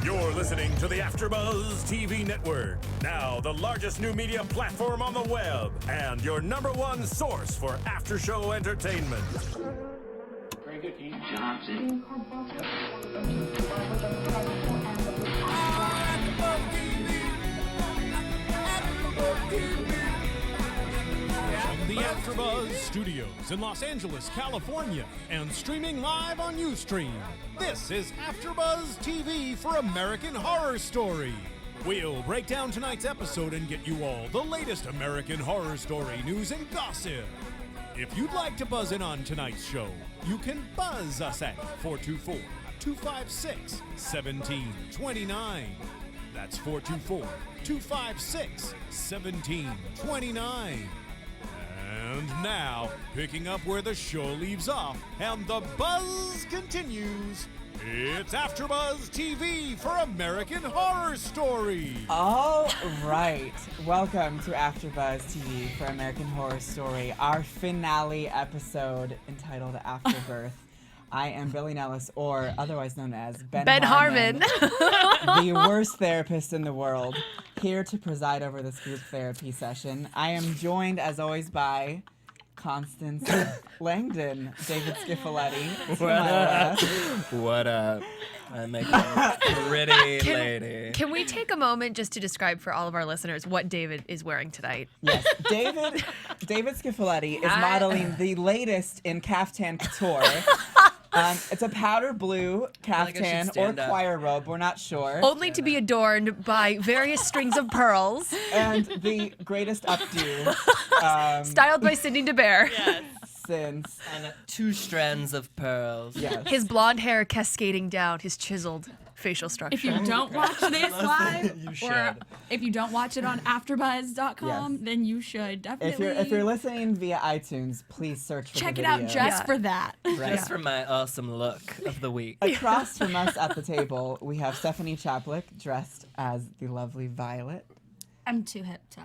You're listening to the AfterBuzz TV network, now the largest new media platform on the web, and your #1 source for after-show entertainment. Very good, Keith. Johnson. From the AfterBuzz Studios in Los Angeles, California, and streaming live on Ustream, this is AfterBuzz TV for American Horror Story. We'll break down tonight's episode and get you all the latest American Horror Story news and gossip. If you'd like to buzz in on tonight's show, you can buzz us at 424-256-1729. That's 424-256-1729. And now, picking up where the show leaves off and the buzz continues, it's AfterBuzz TV for American Horror Story. All right, welcome to AfterBuzz TV for American Horror Story, our finale episode entitled Afterbirth. I am Billy Nilles, or otherwise known as Ben Harmon. The worst therapist in the world, here to preside over this group therapy session. I am joined, as always, by Constance, Langdon, David Schifilliti. What up? I'm a pretty lady. Can we take a moment just to describe for all of our listeners what David is wearing tonight? Yes, David Schifilliti is modeling the latest in caftan couture. It's a powder blue caftan or choir robe, we're not sure. Only to be adorned by various strings of pearls. And the greatest updo. Styled by Sydney DeBear. Yes. Since. And 2 strands of pearls. Yes. His blonde hair cascading down his chiseled facial structure. If you don't watch this live, You or should. if you don't watch it on AfterBuzz.com, Yes. then you should definitely. If you're listening via iTunes, please search for check the it out video. just for that. Just for my awesome look of the week. Across from us at the table, we have Stephanie Chapluk dressed as the lovely Violet. I'm too hip to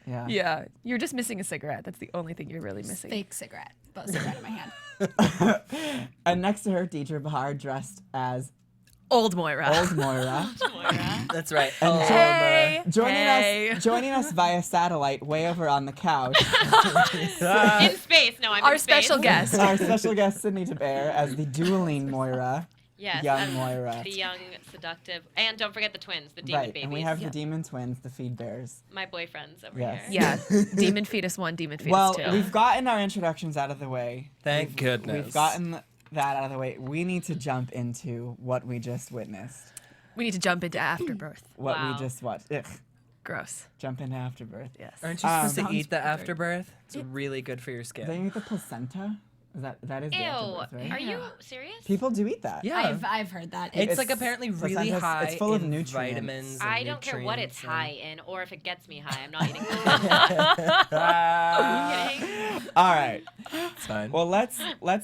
Yeah, you're just missing a cigarette. That's the only thing you're really missing. fake cigarette, but a cigarette in my hand. And next to her, Deidre Behar dressed as Old Moira. Old Moira. That's right. And Hey. Joining us via satellite way over on the couch, In space. No, I'm Our in space. special guest. our special guest Sydney DeBear as the dueling Moira. Yes, young as Moira. The young, seductive. And don't forget the twins, the demon Right, babies. and we have the demon twins, the feed bears. My boyfriends over Yes. here. Yeah, Demon Fetus 1, Demon Fetus Well, 2. we've gotten our introductions out of the way. Thank goodness. We've gotten that out of the way. We need to jump into what we just witnessed. We need to jump into Afterbirth. What Wow. we just watched. Ugh. Gross. Jump into Afterbirth. Yes. Aren't you supposed to Sounds eat the perfect. afterbirth? It's really good for your They skin. eat the placenta? That is the Ew. Afterbirth, right? Are you serious? People do eat that. Yeah. I've heard that. it's It's like apparently really placenta's- high it's full of in nutrients. vitamins. And I don't care what it's nutrients high and- in or if it gets me high. I'm not eating it. All right. It's fine. Well, let's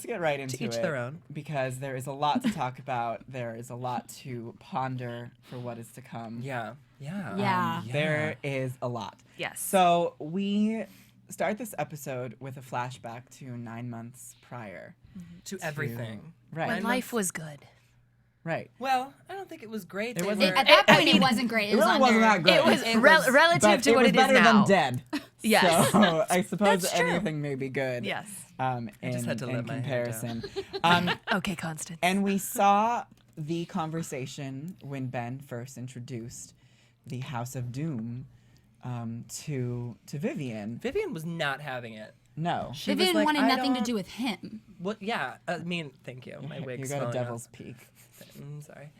get right into each it. their own. Because there is a lot to talk about. There is a lot to ponder for what is to come. Yeah. Yeah. There is a lot. Yes. So we start this episode with a flashback to 9 months prior. To everything. Right. When life was good. Right. Well, I don't think it was great. It They wasn't- were- At that point, it wasn't great. It really wasn't that great. It was It was- relative but to what it it was is better now. than dead. Yes. So I suppose That's true. anything may be good. Yes. In, just had to in let my hair comparison. Okay, Constance. And we saw the conversation when Ben first introduced the House of Doom to Vivien. Vivien was not having it. No. She was Vivien like, wanted I nothing to don't- do with him. Well, yeah. I mean, thank you. My wig's You got a falling out. devil's peak. Sorry.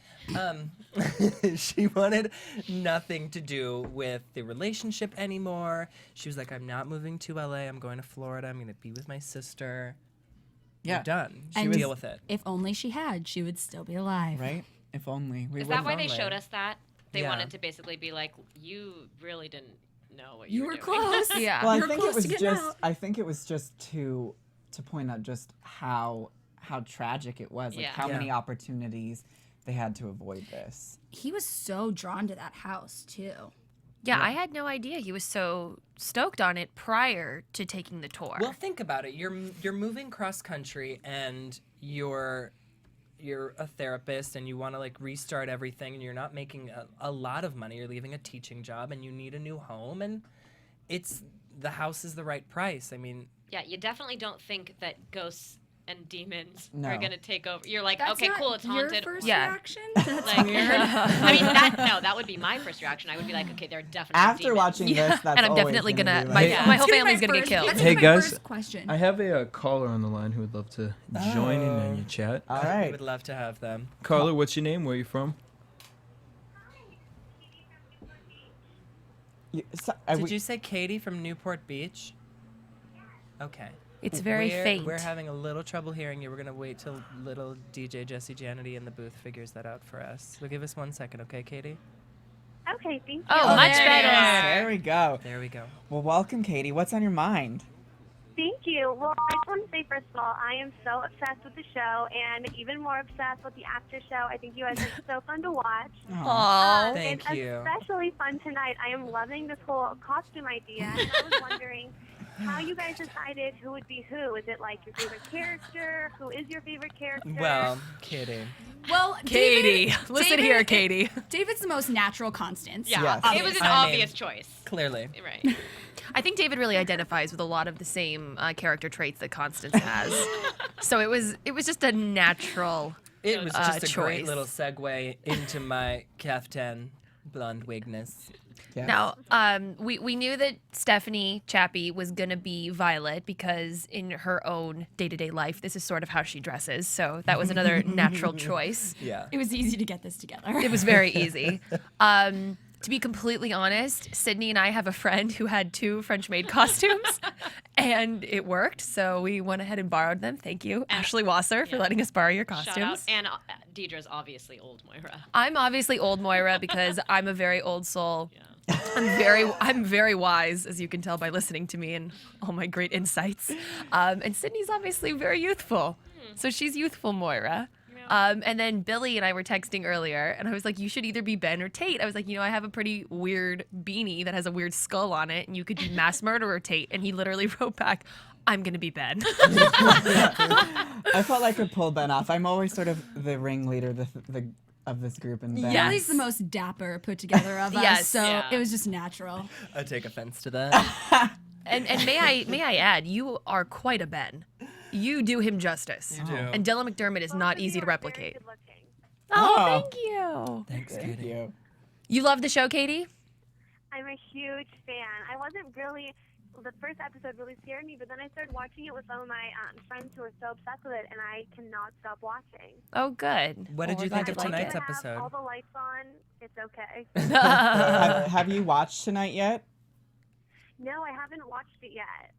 She wanted nothing to do with the relationship anymore. She was like, I'm not moving to LA. I'm going to Florida. I'm going to be with my sister. Yeah. You're done. And Deal with it. If only she had, she would still be alive. Right? If only. We Is that would've- why they only. showed us that? They Yeah. wanted to basically be like, you really didn't know what You you were doing. close. Yeah. Well, I You're think close it was to getting just. out. I think it was just to point out just how tragic it was. Like Yeah. how Yeah. many opportunities they had to avoid this. He was so drawn to that house, too. Yeah, I had no idea he was so stoked on it prior to taking the tour. Well, think about it. You're moving cross country and you're you're a therapist and you want to like restart everything and you're not making a lot of money. You're leaving a teaching job and you need a new home, and the house is the right price. I mean, Yeah, you definitely don't think that ghosts and demons No. are gonna take over. You're like, That's okay, not cool, it's haunted. Your first Yeah. reaction? That's Like, weird. I mean, that would be my first reaction. I would be like, okay, they're definitely After demons. watching this, that's and I'm always definitely gonna gonna, be my, like, my whole That's gonna be family's my gonna get first- killed. That's Hey, my guys. first question. I have a caller on the line who would love to join in on your chat. All we right. would love to have them. Caller, what's your name? Where are you from? Did you say Katie from Newport Beach? Okay. It's very faint. We're having a little trouble hearing you. We're going to wait till little DJ Jesse Janity in the booth figures that out for us. So give us 1 second, okay, Katie? Okay, thank you. Oh, much there you better. are. There we go. There we go. Well, welcome, Katie. What's on your mind? Thank you. Well, I just want to say, first of all, I am so obsessed with the show and even more obsessed with the after show. I think you guys are so fun to watch. Aww. Thank it's you. especially fun tonight. I am loving this whole costume idea. And I was wondering how you guys decided who would be who. Is it like your favorite character? Who is your favorite character? Well, Katie. Well, Katie, David, listen here, Katie. David's the most natural Constance. Yeah, Yes. it was an I mean, obvious choice. Clearly. Right. I think David really identifies with a lot of the same character traits that Constance has. So it was just a natural. It was just a great choice. little segue into my caftan blonde wigness. Yes. Now, we knew that Stephanie Chappie was going to be Violet because in her own day-to-day life, this is sort of how she dresses. So that was another natural choice. Yeah. It was easy to get this together. It was very easy. To be completely honest, Sydney and I have a friend who had 2 French maid costumes, and it worked. So we went ahead and borrowed them. Thank you, Ashley Wasser, for letting us borrow your Shout out. costumes. And Deidre's obviously old Moira. I'm obviously old Moira because I'm a very old soul. I'm very wise, as you can tell by listening to me and all my great insights. And Sydney's obviously very youthful, so she's youthful Moira. And then Billy and I were texting earlier, and I was like, you should either be Ben or Tate. I was like, I have a pretty weird beanie that has a weird skull on it, and you could be mass murderer Tate. And he literally wrote back, I'm going to be Ben. I felt I could pull Ben off. I'm always sort of the ringleader of this group, and Ben. Yeah, he's the most dapper put together of us, Yes. so Yeah. it was just natural. I take offense to that. And may I add, you are quite a Ben. You do him justice. You do. And Dylan McDermott is Both not of easy you to are very replicate. good-looking. Oh, Oh. thank you. Thanks, Thank Katie. you. You love the show, Katie? I'm a huge fan. I wasn't really. The first episode really scared me, but then I started watching it with some of my friends who are so obsessed with it, and I cannot stop watching. Oh, good. What did Well, you we're think glad of you like tonight's it. episode? All the lights on. It's okay. Have you watched tonight yet? No, I haven't watched it yet.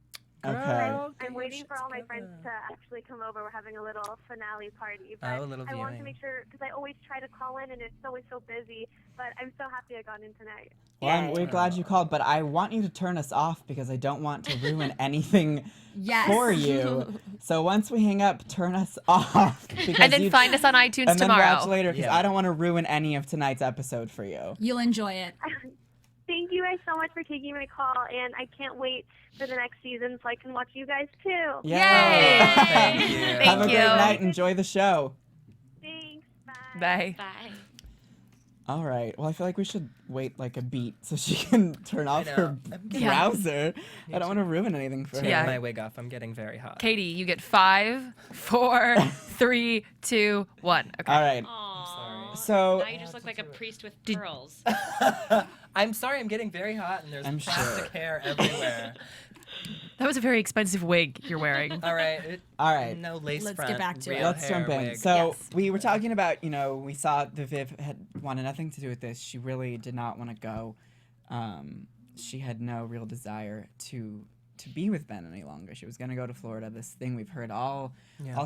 Okay. I'm waiting for all my friends to actually come over. We're having a little finale party. But Oh, a little I want to viewing. make sure, because I always try to call in and it's always so busy. But I'm so happy I got in tonight. Well, we're glad you called, but I want you to turn us off because I don't want to ruin anything Yes. for you. So once we hang up, turn us off. Because And then find us on iTunes and then tomorrow. watch later because Yeah. I don't want to ruin any of tonight's episode for you. You'll enjoy it. Thank you guys so much for taking my call, and I can't wait for the next season so I can watch you guys too. Yay! Thank you. Thank Have a you. great night. Enjoy the show. Thanks. Bye. Bye. Bye. All right. Well, I feel like we should wait like a beat so she can turn off know. her I'm getting- browser. I don't want to ruin anything for Take her. Yeah. my wig off. I'm getting very hot. Katie, you get 5, 4, 3, 2, 1. Okay. All right. Aww. So- now you just look like a priest with pearls. I'm sorry, I'm getting very hot and there's I'm plastic sure. hair everywhere. That was a very expensive wig you're wearing. All right. All right. No lace Let's front. get back to it. real Let's hair jump in. wig. So Yes. we were talking about, we saw the Viv had wanted nothing to do with this. She really did not want to go. She had no real desire to be with Ben any longer. She was going to go to Florida. This thing we've heard all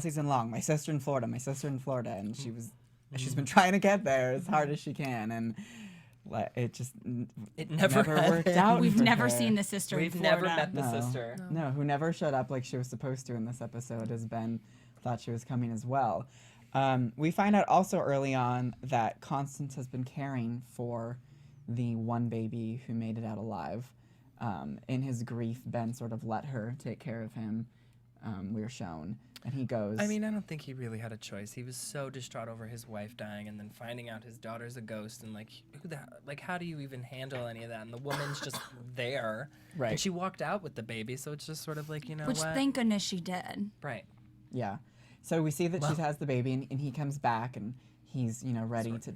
season long. My sister in Florida. My sister in Florida, and she's been trying to get there as hard as she can, and it just It never worked happened. out. We've for never her. seen the sister We've in never Florida. met the No. sister. No, who never showed up like she was supposed to in this episode, as Ben thought she was coming as well. We find out also early on that Constance has been caring for the one baby who made it out alive. In his grief, Ben sort of let her take care of him we were shown. And he goes... I mean, I don't think he really had a choice. He was so distraught over his wife dying and then finding out his daughter's a ghost. And, how do you even handle any of that? And the woman's just there. Right. And she walked out with the baby, so it's just sort of like, Which, what? thank goodness she did. Right. Yeah. So we see that she has the baby, and he comes back, and he's, ready to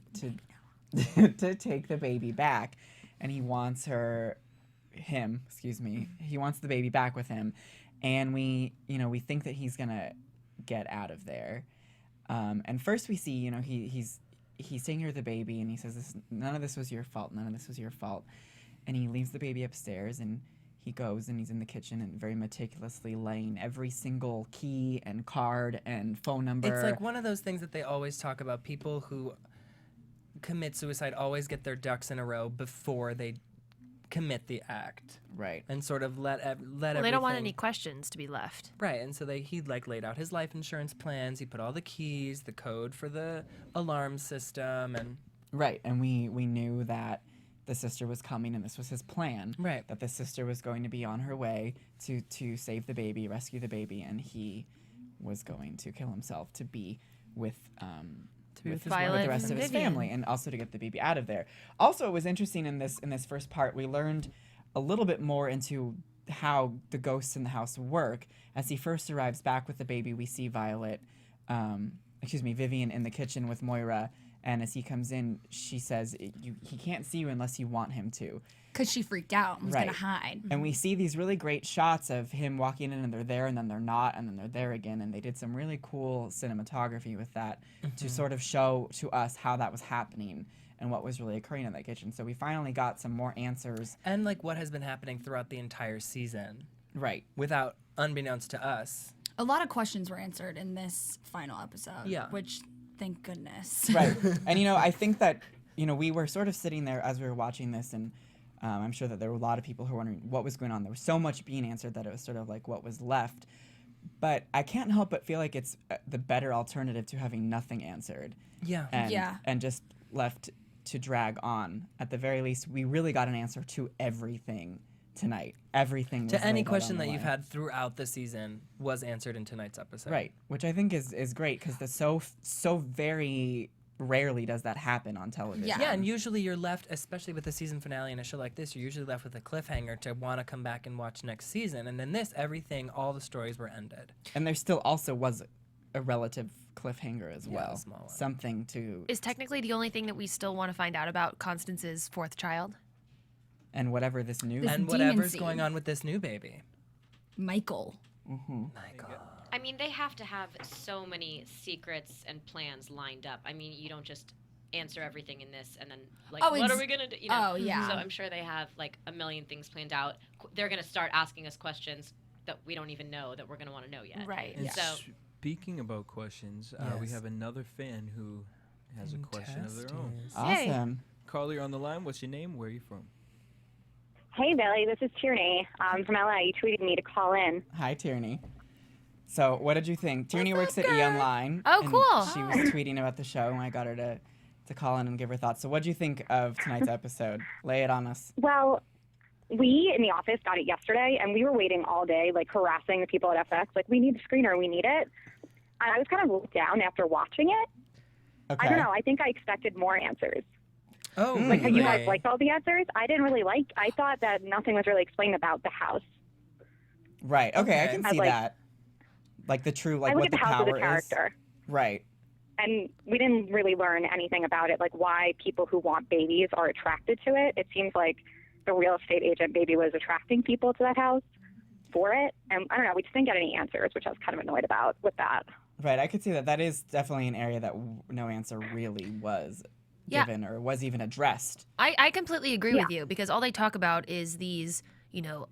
to take the baby back. And he wants he wants the baby back with him. And we think that he's gonna get out of there. And first we see, he's taking her the baby, and he says, "None of this was your fault. None of this was your fault." And he leaves the baby upstairs, and he goes and he's in the kitchen and very meticulously laying every single key and card and phone number. It's like one of those things that they always talk about. People who commit suicide always get their ducks in a row before they commit the act, right? And sort of let everything. They don't want any questions to be left, right? And so he laid out his life insurance plans. He put all the keys, the code for the alarm system, and right. And we knew that the sister was coming, and this was his plan. Right. That the sister was going to be on her way to save the baby, rescue the baby, and he was going to kill himself to be with with the rest of his family, and also to get the baby out of there. Also, it was interesting in this first part, we learned a little bit more into how the ghosts in the house work. As he first arrives back with the baby, we see Vivien in the kitchen with Moira, and as he comes in, she says, he can't see you unless you want him to. Because she freaked out and was going to hide. And we see these really great shots of him walking in, and they're there, and then they're not, and then they're there again. And they did some really cool cinematography with that to sort of show to us how that was happening and what was really occurring in that kitchen. So we finally got some more answers. And what has been happening throughout the entire season. Right. Without, unbeknownst to us. A lot of questions were answered in this final episode. Yeah. Which, thank goodness. Right. And, I think that, we were sort of sitting there as we were watching this, and I'm sure that there were a lot of people who were wondering what was going on. There was so much being answered that it was sort of like what was left. But I can't help but feel like it's the better alternative to having nothing answered. Yeah. And just left to drag on. At the very least, we really got an answer to everything tonight. Everything was to any laid out question on the that you've line. had throughout the season was answered in tonight's episode. Right, which I think is great, because so very rarely does that happen on television. Yeah, and usually you're left, especially with a season finale in a show like this, you're usually left with a cliffhanger to want to come back and watch next season. And in this, all the stories were ended. And there still also was a relative cliffhanger as well. A small one. Something to... Is technically the only thing that we still want to find out about Constance's fourth child. And whatever this new... and whatever's going on with this new baby. Michael. Mm-hmm. Michael. I mean, they have to have so many secrets and plans lined up. I mean, you don't just answer everything in this and then, what are we going to do? Oh, yeah. So I'm sure they have, a million things planned out. They're going to start asking us questions that we don't even know that we're going to want to know yet. Right. And So speaking about questions, we have another fan who has a question of their own. Awesome. Carly, you're on the line. What's your name? Where are you from? Hey, Billy, this is Tierney from LA. You tweeted me to call in. Hi, Tierney. So, what did you think? Tierney works at E! Online. Oh, and cool. She was tweeting about the show, and I got her to call in and give her thoughts. So, what did you think of tonight's episode? Lay it on us. Well, we in the office got it yesterday, and we were waiting all day, harassing the people at FX. We need the screener, we need it. And I was kind of let down after watching it. Okay. I don't know. I think I expected more answers. Oh, You guys liked all the answers? I didn't really I thought that nothing was really explained about the house. Right. Okay, I can see that. The true, I look what at the house power as a character. is. Right. And we didn't really learn anything about it, why people who want babies are attracted to it. It seems like the real estate agent maybe was attracting people to that house for it. And I don't know, we just didn't get any answers, which I was kind of annoyed about with that. Right, I could see that. That is definitely an area that no answer really was given or was even addressed. I completely agree with you, because all they talk about is these,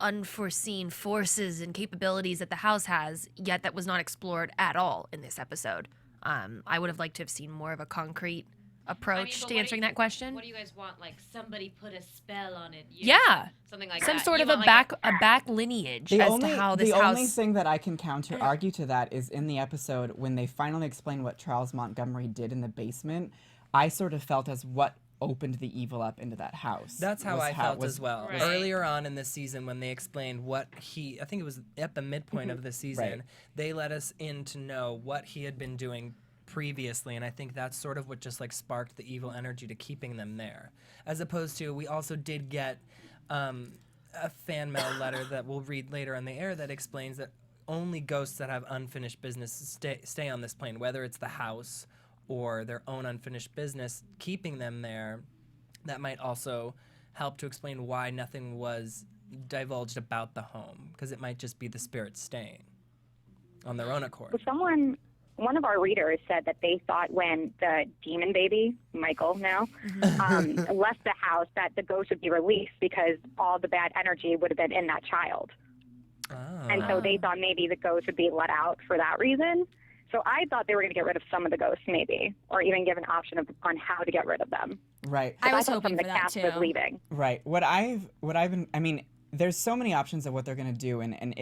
unforeseen forces and capabilities that the house has, yet that was not explored at all in this episode. I would have liked to have seen more of a concrete approach to answering that question. What do you guys want? Somebody put a spell on it. Something like some that. sort You of want, a back lineage to how this the house... only thing that I can counter argue to that is in the episode when they finally explain what Charles Montgomery did in the basement. I sort of felt as what opened the evil up into that house. That's how I felt as well. Right. Earlier on in the season, when they explained what I think it was at the midpoint of the season, they let us in to know what he had been doing previously, and I think that's sort of what just like sparked the evil energy to keeping them there. As opposed to, we also did get a fan mail letter that we'll read later on the air that explains that only ghosts that have unfinished business stay on this plane, whether it's the house or their own unfinished business, keeping them there. That might also help to explain why nothing was divulged about the home, because it might just be the spirits staying on their own accord. One of our readers said that they thought when the demon baby, Michael now, left the house, that the ghost would be released because all the bad energy would have been in that child. Oh. And so they thought maybe the ghost would be let out for that reason. So I thought they were going to get rid of some of the ghosts, maybe, or even give an option on how to get rid of them. Right. I was thought hoping some of for the that cast too. was leaving. Right. What I've been, I mean, there's so many options of what they're going to do, and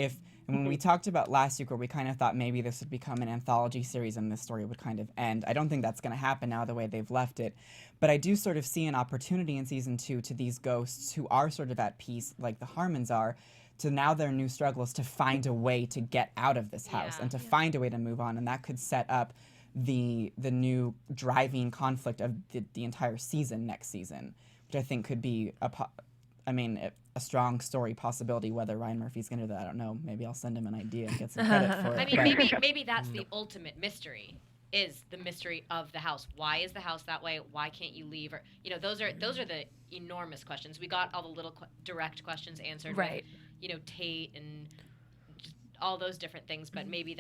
when we talked about last week, where we kind of thought maybe this would become an anthology series and this story would kind of end. I don't think that's going to happen now the way they've left it, but I do sort of see an opportunity in season 2 to these ghosts who are sort of at peace, like the Harmons are, to now their new struggle is to find a way to get out of this house and to find a way to move on, and that could set up the new driving conflict of the entire season next season, which I think could be a strong story possibility. Whether Ryan Murphy's going to do that, I don't know. Maybe I'll send him an idea and get some credit for it. I mean, maybe that's the ultimate mystery, is the mystery of the house. Why is the house that way? Why can't you leave? Or, you know, those are the enormous questions. We got all the little direct questions answered. Right. With, you know, Tate and just all those different things, but maybe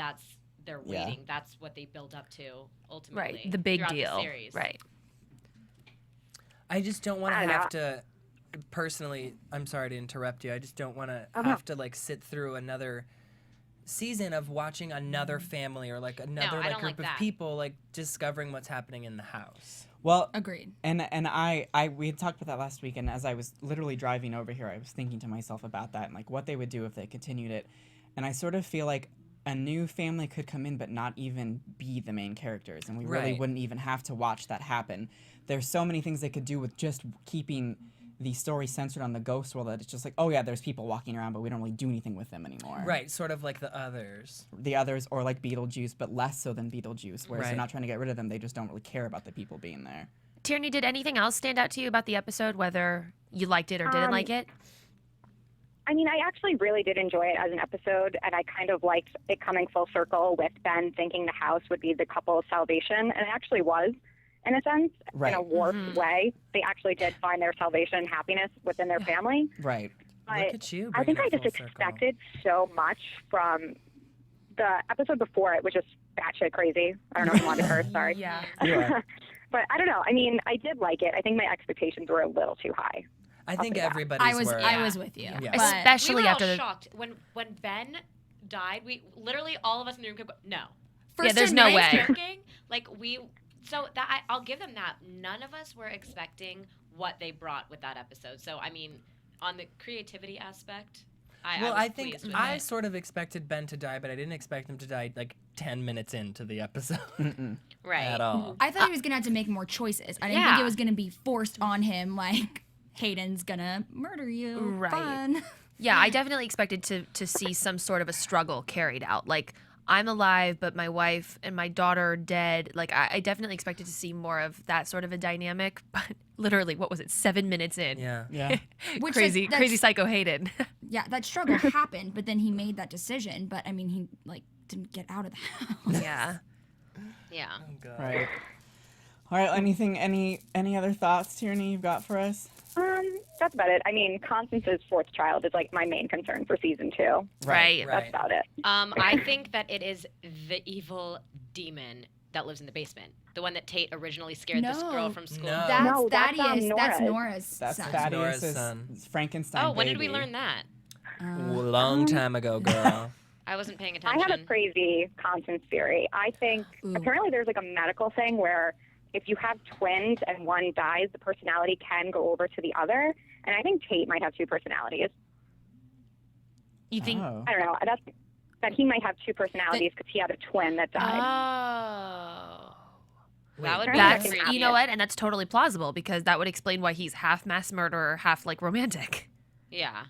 they're waiting. Yeah. That's what they build up to ultimately. Right. The big throughout deal. The series. Right. I just don't want to have to, personally, I'm sorry to interrupt you, I just don't want to have to like sit through another season of watching another family or like another like group of people like discovering what's happening in the house. Well, agreed. And we had talked about that last week, and as I was literally driving over here, I was thinking to myself about that and like what they would do if they continued it. And I sort of feel like a new family could come in but not even be the main characters, and we really wouldn't even have to watch that happen. There's so many things they could do with just keeping the story centered on the ghost world, that it's just like, oh yeah, there's people walking around, but we don't really do anything with them anymore. Right, sort of like the others. The others, or like Beetlejuice, but less so than Beetlejuice, whereas they're not trying to get rid of them, they just don't really care about the people being there. Tierney, did anything else stand out to you about the episode, whether you liked it or didn't like it? I mean, I actually really did enjoy it as an episode, and I kind of liked it coming full circle with Ben thinking the house would be the couple's salvation, and it actually was, in a sense, in a warped way. They actually did find their salvation and happiness within their family. Right. But look at you. I think I just expected so much from the episode before. It was just batshit crazy. I don't know if you want to curse, sorry. Yeah. But I don't know. I mean, I did like it. I think my expectations were a little too high. I think everybody's were. I was with you. Yeah. Especially we were after all shocked when Ben died. We literally all of us in the room could go, no. Yeah, there's no way. So that I'll give them that. None of us were expecting what they brought with that episode. So I mean, on the creativity aspect, I think I sort of expected Ben to die, but I didn't expect him to die like 10 minutes into the episode. Right. At all. I thought he was gonna have to make more choices. I didn't think it was gonna be forced on him, like Hayden's gonna murder you. Right. Fun. Yeah, I definitely expected to see some sort of a struggle carried out. Like, I'm alive, but my wife and my daughter are dead. Like, I definitely expected to see more of that sort of a dynamic. But literally, what was it, 7 minutes in? Yeah. Which, crazy psycho Hayden. Yeah, that struggle happened, but then he made that decision. But I mean, he didn't get out of the house. Yeah. Yeah. Oh, God. Right. All right. Any other thoughts, Tierney, you've got for us? That's about it. I mean, Constance's fourth child is like my main concern for season 2. Right. That's about it. I think that it is the evil demon that lives in the basement. The one that Tate originally scared this girl from school. No. That's Thaddeus. Nora's. That's Nora's That's son. Thaddeus' son. Frankenstein. Oh, when did baby. we learn that? A long time ago, girl. I wasn't paying I attention. have a crazy Constance theory. I think apparently there's like a medical thing where if you have twins and one dies, the personality can go over to the other. And I think Tate might have 2 personalities. You think? Oh. I don't know. That he might have 2 personalities because he had a twin that died. Oh. That would be That's, creepy. you know what? And that's totally plausible because that would explain why he's half mass murderer, half like romantic. Yeah.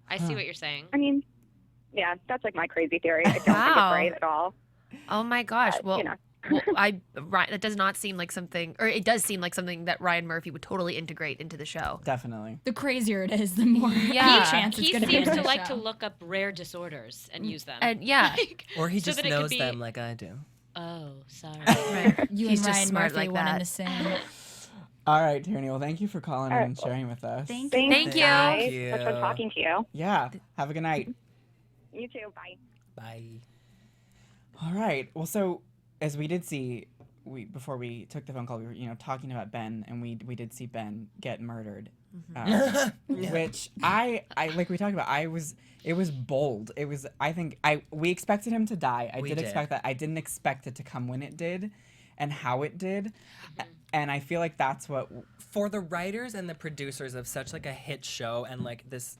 I see what you're saying. I mean, yeah, that's like my crazy theory. I don't think it's right at all. Oh my gosh. But, Well, you know. that does not seem like something, or it does seem like something that Ryan Murphy would totally integrate into the show. Definitely. The crazier it is, the more chance it's He going to be. seems in to the like show. to look up rare disorders and use them. And yeah. Or he So just that it knows could be- them like I do. Oh, sorry. You He's and just Ryan smart Murphy like one and that. the same. All right, Tierney. Well, thank you for calling All and right. sharing with us. Thank Thanks, Thank you. guys. Thank you. It was fun talking to you. Yeah. Have a good night. You too. Bye. Bye. All right. Well, so as we did see, before we took the phone call, we were talking about Ben, and we did see Ben get murdered, which I like we talked about. It was bold. It was we expected him to die. I did expect that. I didn't expect it to come when it did, and how it did, and I feel like that's what For the writers and the producers of such like a hit show and like this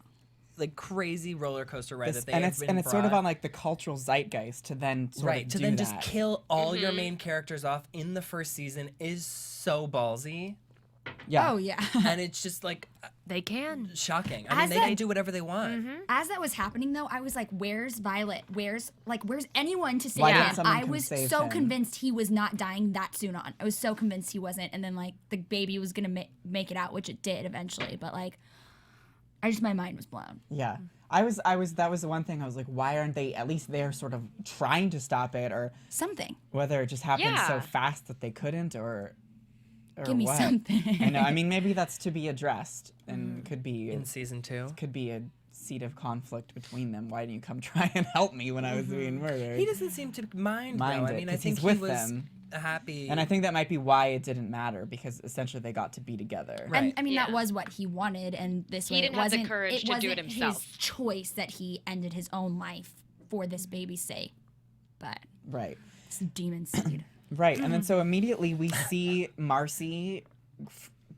like crazy roller coaster ride that they have been it's sort of brought- on like the cultural zeitgeist to then sort of do just that. kill all your main characters off in the first season is so ballsy. Yeah. Oh, yeah. And it's just like They can. shocking. I mean, As they can do whatever they want. As that was happening, though, I was like, "Where's Violet? Where's anyone to save Why didn't him?" someone I come was save so him? convinced he was not dying that soon on. I was so convinced he wasn't, and then like the baby was gonna make it out, which it did eventually. But like, my mind was blown. Yeah. I was that was the one thing I was like, why aren't they at least they're sort of trying to stop it, or Something. whether it just happened so Yeah. fast that they couldn't, or Give me what? something. I know. I mean, maybe that's to be addressed, and could be In season 2. could be a seed of conflict between them. Why didn't you come try and help me when I was being murdered? He doesn't seem to mind though. Mind I it, mean, I 'cause think he's he with was them. happy. And I think that might be why it didn't matter, because essentially they got to be together. Right. And I mean, that Yeah. was what he wanted, and this He way didn't it have the wasn't. courage to do it wasn't himself. his choice that he ended his own life for this baby's sake, but Right. it's demon seed. Right. And then so immediately we see Marcy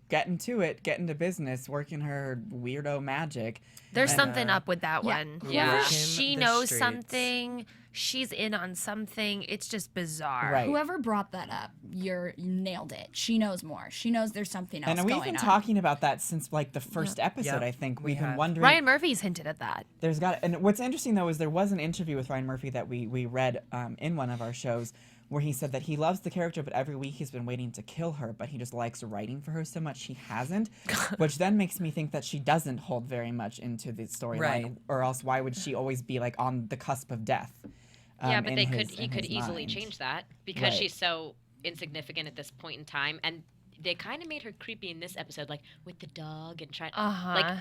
get into business, working her weirdo magic. There's And, something up with that one. Yeah. Whoever she In the knows streets. something. She's in on something. It's just bizarre. Right. Whoever brought that up, you nailed it. She knows more. She knows there's something else And we've going been on. talking about that since like the first episode. Yep, I think we we've been have. wondering. Ryan Murphy's hinted at that. And what's interesting though is there was an interview with Ryan Murphy that we read in one of our shows, where he said that he loves the character, but every week he's been waiting to kill her, but he just likes writing for her so much he hasn't, which then makes me think that she doesn't hold very much into the storyline, Right. or else why would she always be like on the cusp of death? Yeah, but in he his could easily mind. change that because Right. she's so insignificant at this point in time, and they kind of made her creepy in this episode, like with the dog and trying. Uh-huh. Like,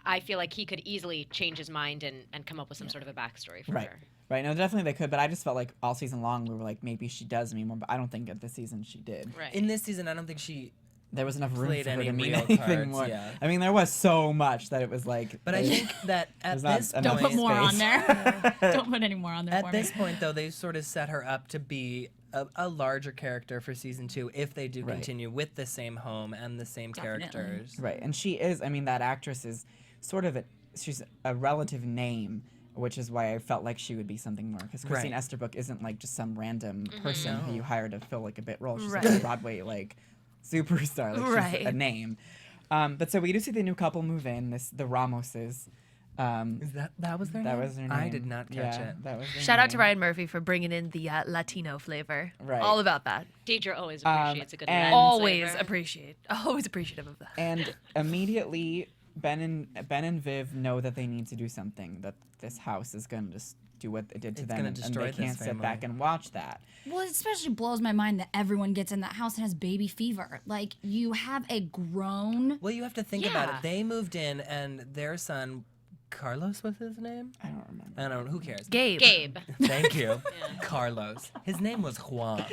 I feel like he could easily change his mind and come up with some sort of a backstory for Right. her. Right. No, definitely they could, but I just felt like all season long we were like, maybe she does me more, but I don't think at this season she did. Right. In this season, I don't think she. There was enough room Played for her any to mean real anything cards, more. yeah. I mean, there was so much that it was like. But I think that at There's not this enough point, Put more on space. there. Don't put any more on there at for this me. point, though, they sort of set her up to be a larger character for season 2 if they do Right. continue with the same home and the same Definitely. characters. Right, and she is. I mean, that actress is sort of she's a relative name, which is why I felt like she would be something more. Because Christine Right. Esterbrook isn't like just some random person who you hire to fill like a bit role. She's like Right. a Broadway like superstar. Like Right. she's a name. But so we do see the new couple move in. The Ramoses. Is that was their That name? was their name. I did not catch Yeah, it. That was their Shout out to name. Ryan Murphy for bringing in the Latino flavor. Right. All about that. Deidre always appreciates a good and- Latin Always flavor. always appreciative of that. And immediately, Ben and Viv know that they need to do something. That this house is going to just do what it did to It's them, gonna and destroy they this can't sit back family. and watch that. Well, it especially blows my mind that everyone gets in that house and has baby fever. Like, you have a grown. Well, you have to think about Yeah. it. They moved in, and their son, Carlos was his name? I don't remember. I don't know. Who cares? Gabe. Thank you. Carlos. His name was Juan.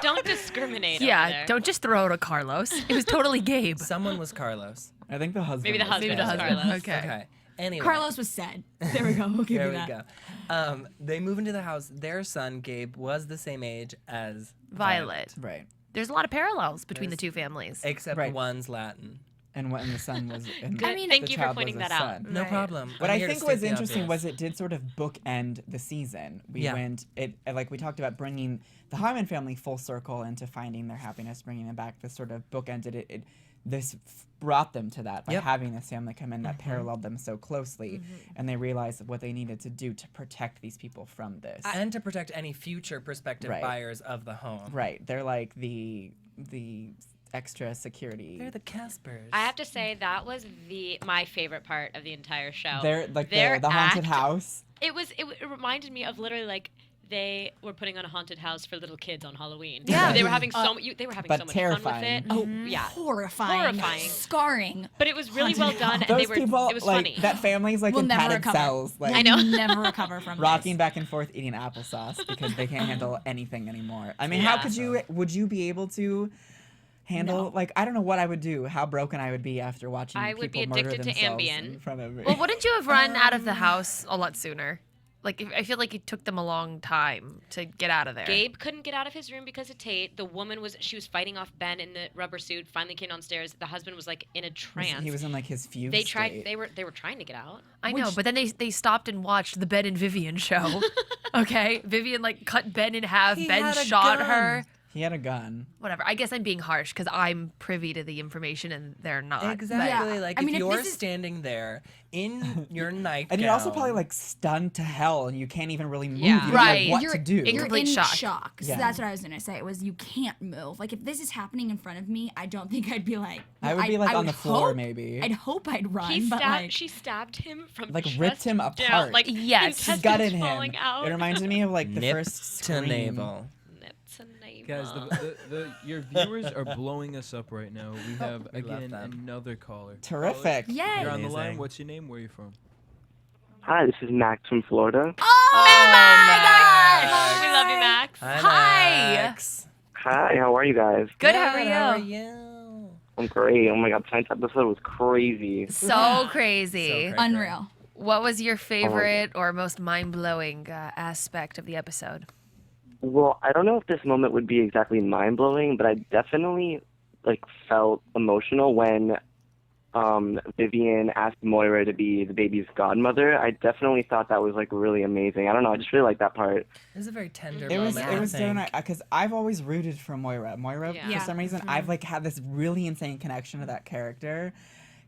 Don't discriminate. over Yeah, there. don't just throw out a Carlos. It was totally Gabe. Someone was Carlos. I think the husband. Maybe the was husband Maybe the was husband. Carlos. Okay. Okay. Anyway. Carlos was said. There we go. We'll give There you we that. go. They move into the house. Their son, Gabe, was the same age as Violet. Right. There's a lot of parallels between the two families. Except Right. one's Latin. And when the son was, and Good. I mean, Thank the you for child pointing was a that out. son. No Right. problem. What I'm I here to think state was the interesting obvious. was it did sort of bookend the season. We Yeah. went it like we talked about bringing the Harmon family full circle into finding their happiness, bringing them back. This sort of bookended it. This brought them to that by Yep. having this family come in that paralleled them so closely, and they realized what they needed to do to protect these people from this. And to protect any future prospective Right. buyers of the home. Right, they're like the extra security. They're the Caspers. I have to say that was my favorite part of the entire show. They're like Their the haunted act- house. It reminded me of literally like they were putting on a haunted house for little kids on Halloween. Yeah. They were having so much but fun with terrifying. it. Oh, yeah. horrifying. Horrifying. Scarring. But it was really well done, and Those they were people, it was like funny. that family's like We'll in never padded recover. cells, like I know. Never recover from rocking this. back and forth eating applesauce because they can't handle anything anymore. I mean, Yeah. how could you? Would you be able to handle? No. Like, I don't know what I would do. How broken I would be after watching I would be people murder addicted to themselves Ambien. in front of me. Well, wouldn't you have run out of the house a lot sooner? Like, I feel like it took them a long time to get out of there. Gabe couldn't get out of his room because of Tate. The woman was fighting off Ben in the rubber suit. Finally came downstairs. The husband was like in a trance. He was in like his fugue They tried. state. They were trying to get out. I know, but then they stopped and watched the Ben and Vivien show. Okay, Vivien like cut Ben in half. He Ben had a shot gun. her. He had a gun. Whatever. I guess I'm being harsh because I'm privy to the information and they're not. Exactly. Yeah. Like I mean, if if you're this is- standing there in your nightgown. And you're also probably like stunned to hell, and you can't even really move. Yeah. You don't know Right. what You're to do. in You're complete in shock. shock. So Yeah. that's what I was gonna say. It was you can't move. Like if this is happening in front of me, I don't think I'd be like. I would be like on would the floor, hope- maybe. I'd hope I'd run, He but stabbed. like She stabbed him from Like, chest ripped him down, apart. like Yes. She's gut in intestines him. falling out. It reminds me of like the Nip first to Scream. navel. Nip to navel. Guys, your viewers are blowing us up right now. We have we love again them. another caller. Terrific. Yay. You're on the line. Amazing. What's your name? Where are you from? Hi, this is Max from Florida. We love you, Max. Hi. Max. Hi, how are you guys? Good. How are you? How are you? I'm great. Oh my god, tonight's episode was crazy. So crazy. So crazy. unreal. What was your favorite or most mind-blowing aspect of the episode? Well, I don't know if this moment would be exactly mind-blowing, but I definitely felt emotional when Vivien asked Moira to be the baby's godmother. I definitely thought that was really amazing. I don't know, I just really like that part. It was a very tender It was moment. so nice because I've always rooted for Moira. Moira, Yeah. for some reason, I've had this really insane connection to that character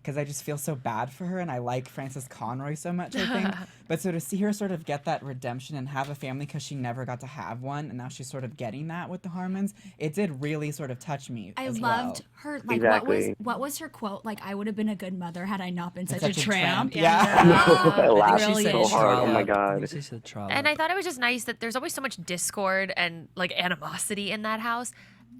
because I just feel so bad for her, and I like Frances Conroy so much, I think. But so to see her sort of get that redemption and have a family because she never got to have one, and now she's sort of getting that with the Harmons, it did really sort of touch me. I as loved well. her. Like, Exactly. what was her quote? Like, I would have been a good mother had I not been such Such a tramp. Yeah. I laughed really so is. hard. Oh my god. She said trollop. And I thought it was just nice that there's always so much discord and animosity in that house.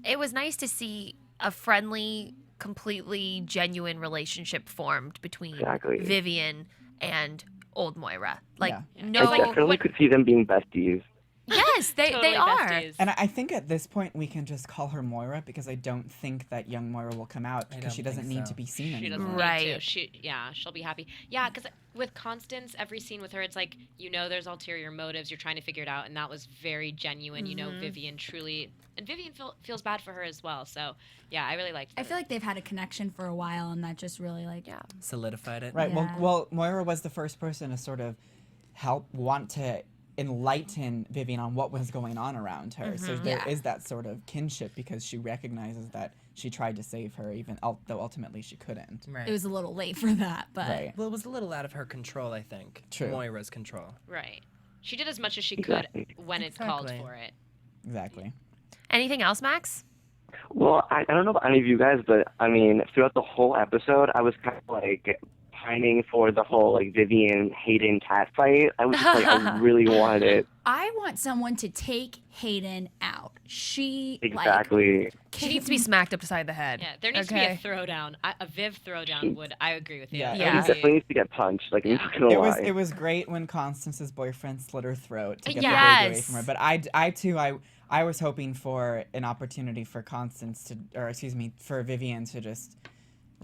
It was nice to see a friendly, completely genuine relationship formed between Exactly. Vivien and old Moira. Yeah. No, I definitely could see them being besties. yes, they Totally are. besties. And I think at this point we can just call her Moira because I don't think that young Moira will come out because she don't doesn't think need so. to be seen She anymore. doesn't Right. need to. She'll be happy. Yeah, because with Constance, every scene with her, it's like, there's ulterior motives. You're trying to figure it out, and that was very genuine. Vivien truly, and Vivien feels bad for her as well. So, yeah, I really liked it. I feel like they've had a connection for a while, and that just really solidified it. Right. Yeah. Well, Moira was the first person to sort of want to enlighten Vivien on what was going on around her. So there is that sort of kinship because she recognizes that she tried to save her, even though ultimately she couldn't. Right. it was a little late for that. But Right. Well, it was a little out of her control, I think. True. Moira's control. Right. She did as much as she could when it called Exactly. for it. Exactly. Anything else, Max? Well, I don't know about any of you guys, but I mean, throughout the whole episode, I was kind of pining for the whole Vivien Hayden cat fight. I was just I really wanted it. I want someone to take Hayden out. She Exactly. She needs to be smacked upside the head. Yeah, there needs to be a throwdown. A Viv throwdown would. I agree with you. Yeah. He Yeah. definitely needs to get punched. I'm not gonna It lie. was great when Constance's boyfriend slit her throat to get the Yes. baby away from her. But I too I was hoping for an opportunity for for Vivien to just